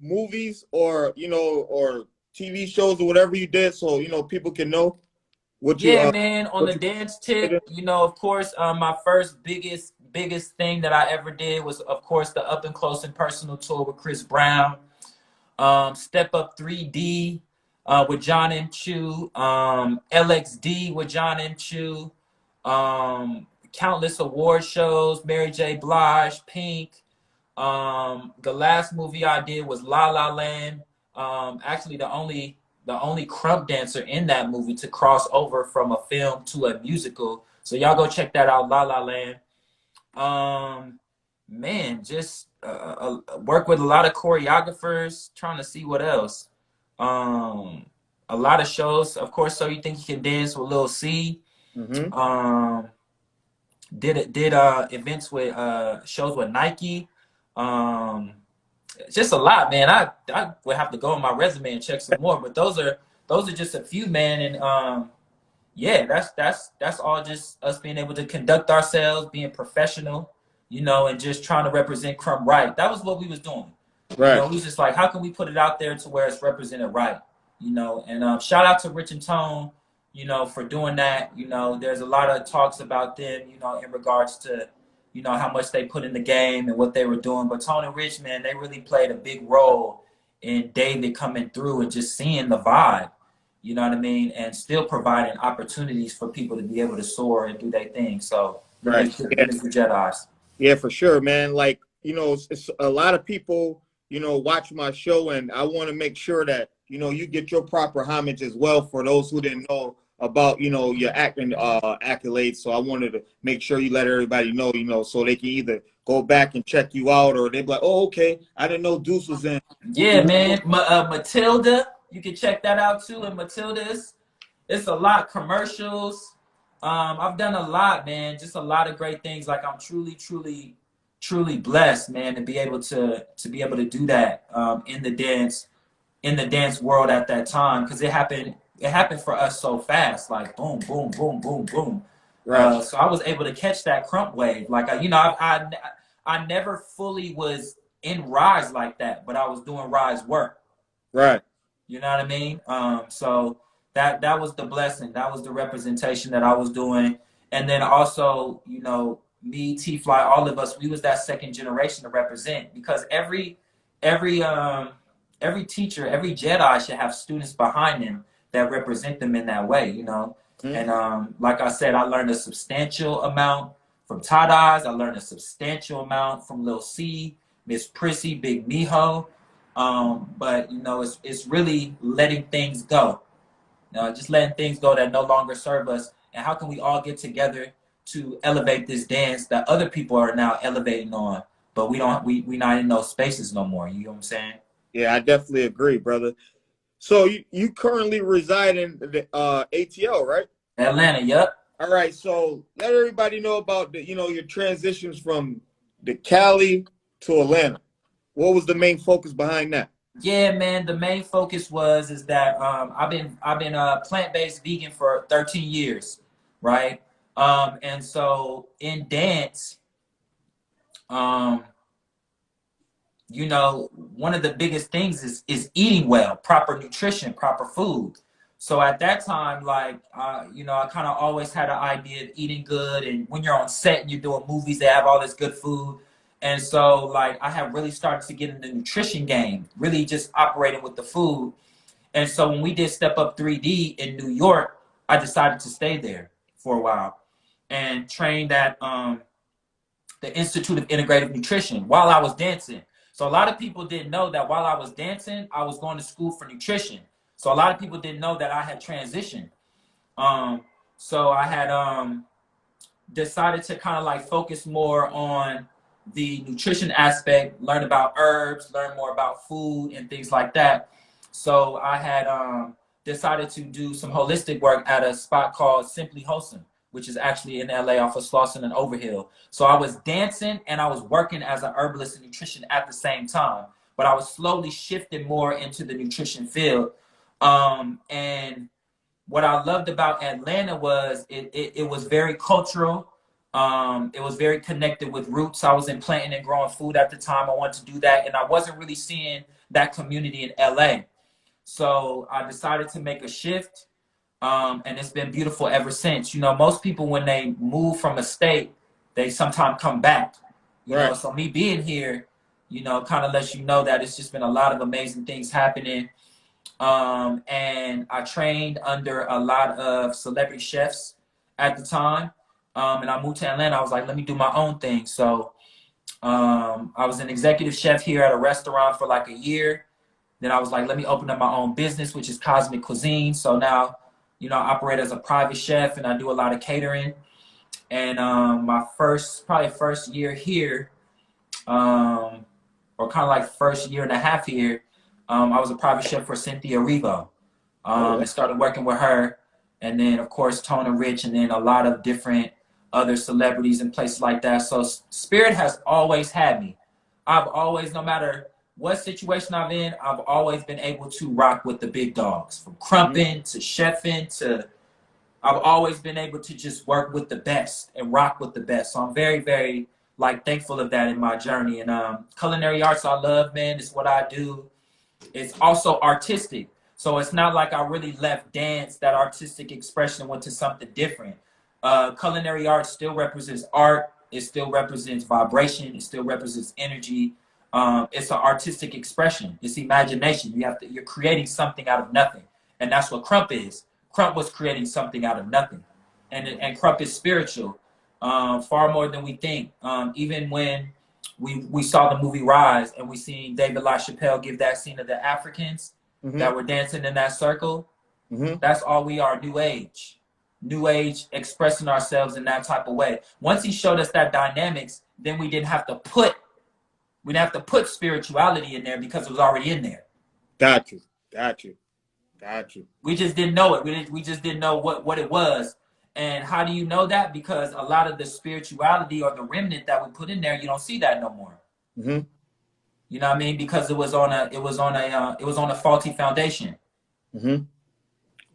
movies or or TV shows or whatever you did so people can know what you Yeah, man, on what the you dance did? tip, of course, my first biggest thing that I ever did was, of course, the Up and Close and Personal tour with Chris Brown. Step Up 3D with John M. Chu, LXD with John M. Chu, countless award shows, Mary J. Blige, Pink. The last movie I did was La La Land. Actually, the only Krump dancer in that movie to cross over from a film to a musical. So y'all go check that out, La La Land. Man, just work with a lot of choreographers, trying to see what else. A lot of shows, of course. So You Think You Can Dance with Lil C. Mm-hmm. Did events with shows with Nike. Just a lot, man. I would have to go on my resume and check some more, but those are just a few, man. And yeah, that's all just us being able to conduct ourselves, being professional, and just trying to represent Crump right. That was what we was doing. Right. We was just like, how can we put it out there to where it's represented right? And shout out to Rich and Tone, for doing that. There's a lot of talks about them, in regards to, how much they put in the game and what they were doing. But Tone and Rich, man, they really played a big role in David coming through and just seeing the vibe, you know what I mean? And still providing opportunities for people to be able to soar and do their thing. So, Right. yeah. For Jedi's. Yeah, for sure, man. Like, it's a lot of people, watch my show, and I want to make sure that, you get your proper homage as well for those who didn't know about, your acting accolades. So I wanted to make sure you let everybody know, so they can either go back and check you out, or they be like, oh, okay, I didn't know Duece was in. Yeah, man. Matilda, you can check that out too. And Matilda's, it's a lot. Commercials. I've done a lot, man. Just a lot of great things. Like, I'm truly, truly, truly blessed, man, to be able to do that in the dance world at that time, because it happened for us so fast, like boom, boom, boom, boom, boom. Right. So I was able to catch that Crump wave. Like, I never fully was in Rise like that, but I was doing Rise work. Right. You know what I mean? So that was the blessing. That was the representation that I was doing. And then also, me, T-Fly, all of us, we was that second generation to represent, because every teacher, every Jedi should have students behind them that represent them in that way, Mm-hmm. And like I said, I learned a substantial amount from Todd Eyes. I learned a substantial amount from Lil C, Miss Prissy, Big Miho. But it's really letting things go. Just letting things go that no longer serve us. And how can we all get together to elevate this dance that other people are now elevating on, but we not in those spaces no more. You know what I'm saying? Yeah, I definitely agree, brother. So you currently reside in the ATL, right? Atlanta, yep. All right. So let everybody know about your transitions from the Cali to Atlanta. What was the main focus behind that? Yeah, man. The main focus is that I've been plant-based vegan for 13 years, right? And so in dance, one of the biggest things is eating well, proper nutrition, proper food. So at that time, like, I kind of always had an idea of eating good. And when you're on set and you're doing movies, they have all this good food. And so, like, I have really started to get in the nutrition game, really just operating with the food. And so when we did Step Up 3D in New York, I decided to stay there for a while and trained at the Institute of Integrative Nutrition while I was dancing. So a lot of people didn't know that while I was dancing, I was going to school for nutrition. So a lot of people didn't know that I had transitioned. So I had decided to kind of like focus more on the nutrition aspect, learn about herbs, learn more about food and things like that. So I had decided to do some holistic work at a spot called Simply Wholesome, which is actually in LA off of Slauson and Overhill. So I was dancing and I was working as an herbalist and nutrition at the same time, but I was slowly shifting more into the nutrition field. And what I loved about Atlanta was it was very cultural. It was very connected with roots. I was in planting and growing food at the time. I wanted to do that, and I wasn't really seeing that community in LA. So I decided to make a shift, and it's been beautiful ever since. You know, most people when they move from a state, they sometimes come back. You know, so me being here, you know, kind of lets you know that it's just been a lot of amazing things happening. And I trained under a lot of celebrity chefs at the time. And I moved to Atlanta. I was like, let me do my own thing. So I was an executive chef here at a restaurant for like a year. Then I was like, let me open up my own business, which is Cosmic Cuisine. So now, you know, I operate as a private chef and I do a lot of catering. And my probably first year here, or kind of like first year and a half here, I was a private chef for Cynthia Erivo. I started working with her. And then, of course, Tona Rich, and then a lot of different other celebrities and places like that. So Spirit has always had me. I've always, no matter what situation I'm in, I've always been able to rock with the big dogs. From crumping to chefing to, I've always been able to just work with the best and rock with the best. So I'm very, very like thankful of that in my journey. And culinary arts I love, man. It's what I do. It's also artistic. So it's not like I really left dance, that artistic expression, went to something different. Culinary art still represents art. It still represents vibration. It still represents energy. It's an artistic expression. It's imagination. You're creating something out of nothing. And that's what Krump is. Krump was creating something out of nothing. And Krump is spiritual, far more than we think. Even when we saw the movie Rise and we seen David LaChapelle give that scene of the Africans that were dancing in that circle, that's all we are, New Age. New Age, expressing ourselves in that type of way. Once he showed us that dynamics, then we didn't have to put spirituality in there because it was already in there. Got you. We just didn't know it. We just didn't know what it was. And how do you know that? Because a lot of the spirituality or the remnant that we put in there, you don't see that no more. You know what I mean? Because it was on a faulty foundation.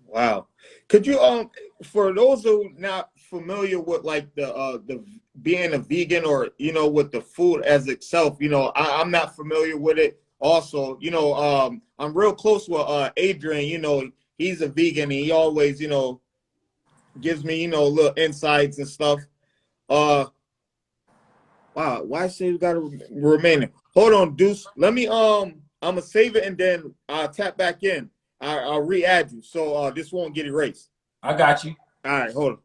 Wow. Could you for those who not familiar with like the being a vegan, or you know, with the food as itself, you know, I'm not familiar with it. Also, you know, I'm real close with Adrian. You know, he's a vegan and he always, you know, gives me, you know, little insights and stuff. Wow, why say you gotta remain? Hold on, Duece. Let me I'm gonna save it and then I'll tap back in. I'll re-add you so this won't get erased. I got you. All right, hold on.